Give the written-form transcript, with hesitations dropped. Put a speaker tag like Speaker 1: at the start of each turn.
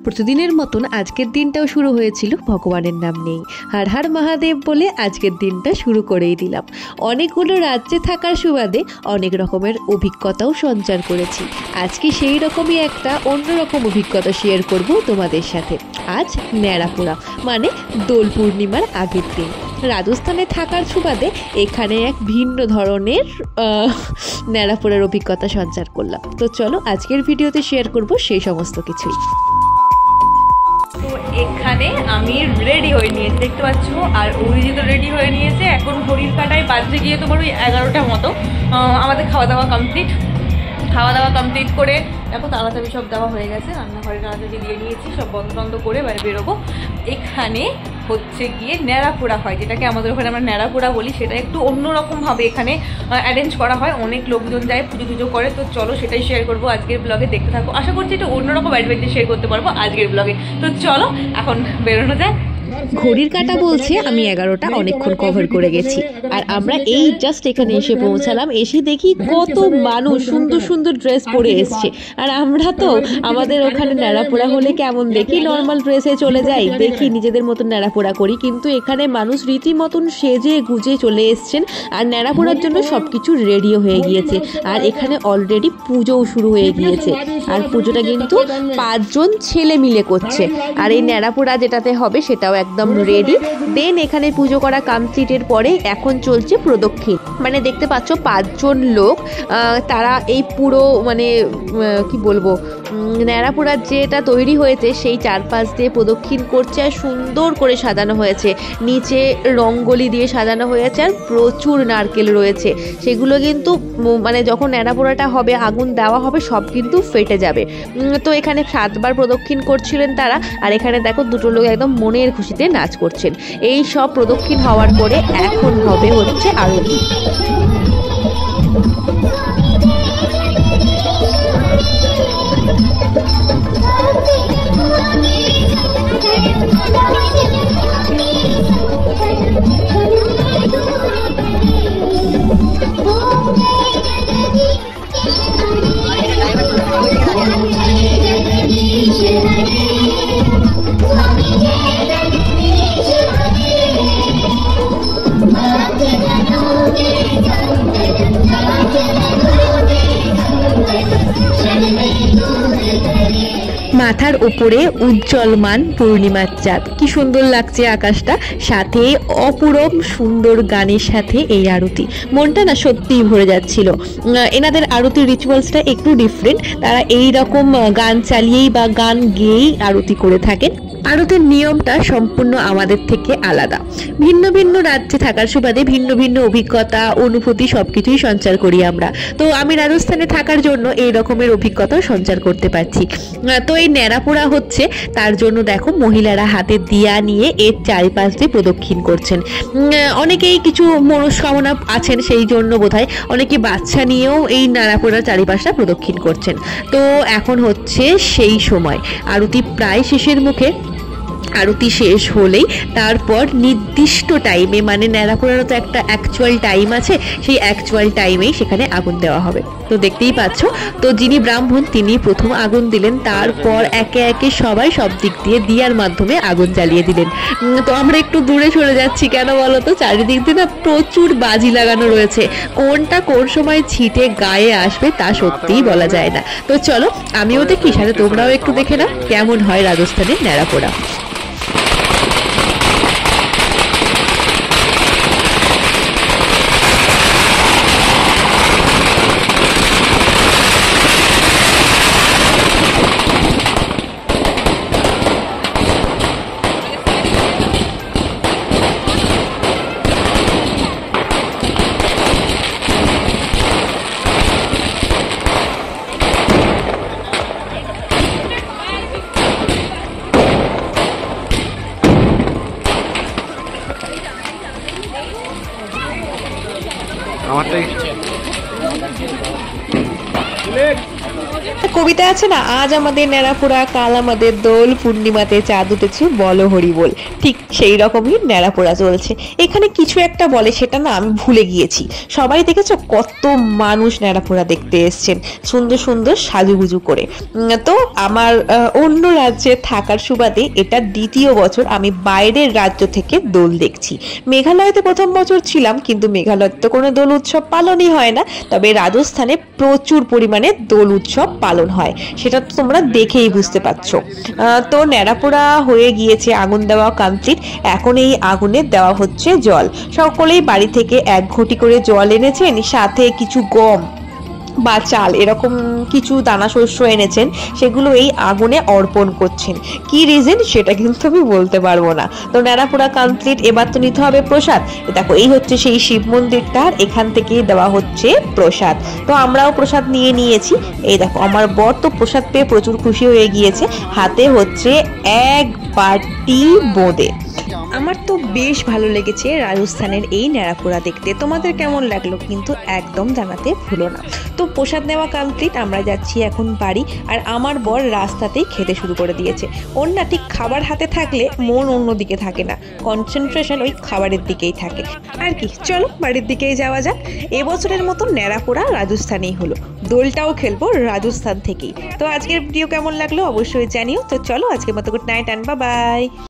Speaker 1: প্রতিদিনের মতন আজকের দিনটাও শুরু হয়েছিল ভগবানের নাম নেই। হর হর মহাদেব বলে আজকের দিনটা শুরু করেই দিলাম। অনেকগুলো রাজ্যে থাকার সুবাদে অনেক রকমের অভিজ্ঞতাও সঞ্চার করেছি। আজকে সেই রকমই একটা অন্যরকম অভিজ্ঞতা শেয়ার করব তোমাদের সাথে। আজ ন্যাড়াপোড়া মানে দোল পূর্ণিমার আগের দিন। রাজস্থানে থাকার সুবাদে এখানে এক ভিন্ন ধরনের ন্যাড়াপোড়ার অভিজ্ঞতা সঞ্চার করলাম। তো চলো আজকের ভিডিওতে শেয়ার করব সেই সমস্ত কিছুই।
Speaker 2: তো এখানে আমি রেডি হয়ে নিয়েছি, দেখতে পাচ্ছ, আর অভিজিৎ তো রেডি হয়ে নিয়েছে। এখন ঘড়ির কাঁটায় বাজে গিয়ে তোমার ওই 11টার মতো। আমাদের খাওয়া দাওয়া কমপ্লিট করে দেখো তাড়াতাড়ি সব দেওয়া হয়ে গেছে, রান্নাঘরে তাড়াতাড়ি দিয়ে নিয়েছি, সব বন্ধ করে বাইরে বেরোবো। এখানে হচ্ছে গিয়ে ন্যাড়াপোড়া হয়, যেটাকে আমাদের ওখানে আমরা ন্যাড়াপোড়া বলি। সেটা একটু অন্যরকমভাবে এখানে অ্যারেঞ্জ করা হয়, অনেক লোকজন যায়, পুজো করে। তো চলো সেটাই শেয়ার করবো আজকের ব্লগে, দেখতে থাকো। আশা করছি এটা অন্যরকম অ্যাডভেঞ্চার শেয়ার করতে পারবো আজকের ব্লগে। তো চলো এখন বেরোনো যায়।
Speaker 1: ঘড়ির কাঁটা বলছে আমি 11টা অনেকক্ষণ কভার করে গেছি, আর আমরা এই জাস্ট এখানে এসে পৌঁছালাম। এসে দেখি কত মানুষ সুন্দর সুন্দর ড্রেস পরে এসছে। আর আমরা তো আমাদের ওখানে ন্যাড়াপোড়া হলে কেমন দেখি, নর্মাল ড্রেসে চলে যাই, দেখি নিজেদের মতন ন্যাড়াপোড়া করি। কিন্তু এখানে মানুষ রীতিমতন সেজে গুজে চলে এসছেন, আর ন্যাড়াপোড়ার জন্য সবকিছু রেডিও হয়ে গিয়েছে। আর এখানে অলরেডি পুজোও শুরু হয়ে গিয়েছে, আর পুজোটা কিন্তু 5 জন ছেলে মিলে করছে। আর এই ন্যাড়াপোড়া যেটাতে হবে সেটাও একদম রেডি। দেন এখানে পুজো করা কমপ্লিটের পরে এখন চলছে প্রদক্ষিণ। মানে দেখতে পাচ্ছ 5 জন লোক, তারা এই পুরো মানে কি বলবো, ন্যাড়াপোড়া যেটা তৈরি হয়েছে সেই চারপাশ দিয়ে প্রদক্ষিণ করছে। আর সুন্দর করে সাজানো হয়েছে, নিচে রঙ্গোলি দিয়ে সাজানো হয়েছে, আর প্রচুর নারকেল রয়েছে। সেগুলো কিন্তু মানে যখন ন্যাড়াপোড়াটা হবে, আগুন দেওয়া হবে, সব কিন্তু ফেটে যাবে। তো এখানে 7 বার প্রদক্ষিণ করছিলেন তারা। আর এখানে দেখো দুটো লোক একদম মনের খুশিতে নাচ করছেন। এই সব প্রদক্ষিণ হওয়ার পরে এখন হবে হচ্ছে আরতি। মাথার উপরে উজ্জ্বলমান পূর্ণিমার চাঁদ, কি সুন্দর লাগছে আকাশটা, সাথে অপূরব সুন্দর গানের সাথে এই আরতি। মনটা না সত্যিই ভরে যাচ্ছিল। এনাদের আরতির রিচুয়ালসটা একটু ডিফারেন্ট। তারা এই রকম গান চালিয়েই বা গান গেয়েই আরতি করে থাকেন। আরতির নিয়মটা সম্পূর্ণ আমাদের থেকে আলাদা। ভিন্ন ভিন্ন রাজ্যে থাকার সুবাদে ভিন্ন ভিন্ন অভিজ্ঞতা, অনুভূতি সবকিছুই সঞ্চার করি আমরা। তো আমি রাজস্থানে থাকার জন্য এই রকমের অভিজ্ঞতাও সঞ্চার করতে পারছি। তো এই ন্যাড়াপোড়া হচ্ছে, তার জন্য দেখো মহিলারা হাতে দিয়া নিয়ে এর চারিপাশ দিয়ে প্রদক্ষিণ করছেন। অনেকেই কিছু মনস্কামনা আছেন, সেই জন্য বোধহয় অনেকে বাচ্চা নিয়েও এই ন্যাড়াপোড়ার চারিপাশটা প্রদক্ষিণ করছেন। তো এখন হচ্ছে সেই সময়, আরতি প্রায় শেষের মুখে। আরতি শেষ হলেই তারপর নির্দিষ্ট টাইমে, মানে ন্যাড়াপোড়ারও তো একটা অ্যাকচুয়াল টাইম আছে, সেই অ্যাকচুয়াল টাইমেই সেখানে আগুন দেওয়া হবে। তো দেখতেই পাচ্ছ, তো যিনি ব্রাহ্মণ তিনি প্রথম আগুন দিলেন, তারপর একে একে সবাই সব দিক দিয়ে দিয়ার মাধ্যমে আগুন জ্বালিয়ে দিলেন। তো আমরা একটু দূরে সরে যাচ্ছি, কেন বলো তো, চারিদিক দিয়ে না প্রচুর বাজি লাগানো রয়েছে, কোনটা কোন সময় ছিটে গায়ে আসবে তা সত্যিই বলা যায় না। তো চলো আমিও দেখি, সাথে তোমরাও একটু দেখে নাও কেমন হয় রাজস্থানের ন্যাড়াপোড়া। কবিতা আছে না, আজ আমাদের ন্যাড়াপোড়া কাল আমাদের দোল, পূর্ণিমাতে চাঁদ উঠেছে বলো হরি বল, ঠিক সেই রকমই ন্যাড়াপোড়া চলছে। এখানে কিছু একটা বলে, সেটা না আমি ভুলে গিয়েছি। সবাই দেখেছো কত মানুষ ন্যাড়াপোড়া দেখতে এসছেন সুন্দর সুন্দর সাজুগুজু করে। তো আমার অন্য রাজ্যে থাকার সুবাদে এটা দ্বিতীয় বছর আমি বাইরের রাজ্য থেকে দোল দেখছি। মেঘালয়তে প্রথম বছর ছিলাম, কিন্তু মেঘালয়তে তো কোনো দোল উৎসব পালনই হয় না, তবে রাজস্থানে প্রচুর পরিমাণে দোল উৎসব পালন হয়, সেটা তো তোমরা দেখেই বুঝতে পারছো। তো ন্যাড়াপোড়া হয়ে গিয়েছে, আগুন দেওয়া কমপ্লিট। এখন এই আগুনে দেওয়া হচ্ছে জল। সকলেই বাড়ি থেকে এক ঘটি করে জল এনেছেন, সাথে কিছু গম বা চাল এরকম কিছু দানা শস্য এনেছেন, সেগুলো এই আগুনে অর্পণ করছেন। কি রিজন সেটা কিন্তু আমি বলতে পারবো না। তো ন্যাড়াপোড়া কমপ্লিট, এবার তো নিতে হবে প্রসাদ। দেখো এই হচ্ছে সেই শিব মন্দিরটা, এখান থেকেই দেওয়া হচ্ছে প্রসাদ। তো আমরাও প্রসাদ নিয়ে নিয়েছি। এই দেখো আমার বর তো প্রসাদ পেয়ে প্রচুর খুশি হয়ে গিয়েছে, হাতে হচ্ছে এক বাটি বোঁদে। আমার তো বেশ ভালো লেগেছে রাজস্থানের এই ন্যাড়াপোড়া দেখতে। তোমাদের কেমন লাগলো কিন্তু একদম জানাতে ভুলো না। তো প্রসাদ নেওয়া কমপ্লিট, আমরা যাচ্ছি এখন বাড়ি। আর আমার বর রাস্তাতেই খেতে শুরু করে দিয়েছে। ওর না ঠিক খাবার হাতে থাকলে মন অন্যদিকে থাকে না, কনসেন্ট্রেশন ওই খাবারের দিকেই থাকে। আর কি, চলো বাড়ির দিকেই যাওয়া যাক। এবছরের মতো ন্যাড়াপোড়া রাজস্থানেই হলো, দোলটাও খেলবো রাজস্থান থেকেই। তো আজকের ভিডিও কেমন লাগলো অবশ্যই জানিও। তো চলো আজকের মতো good night and bye bye.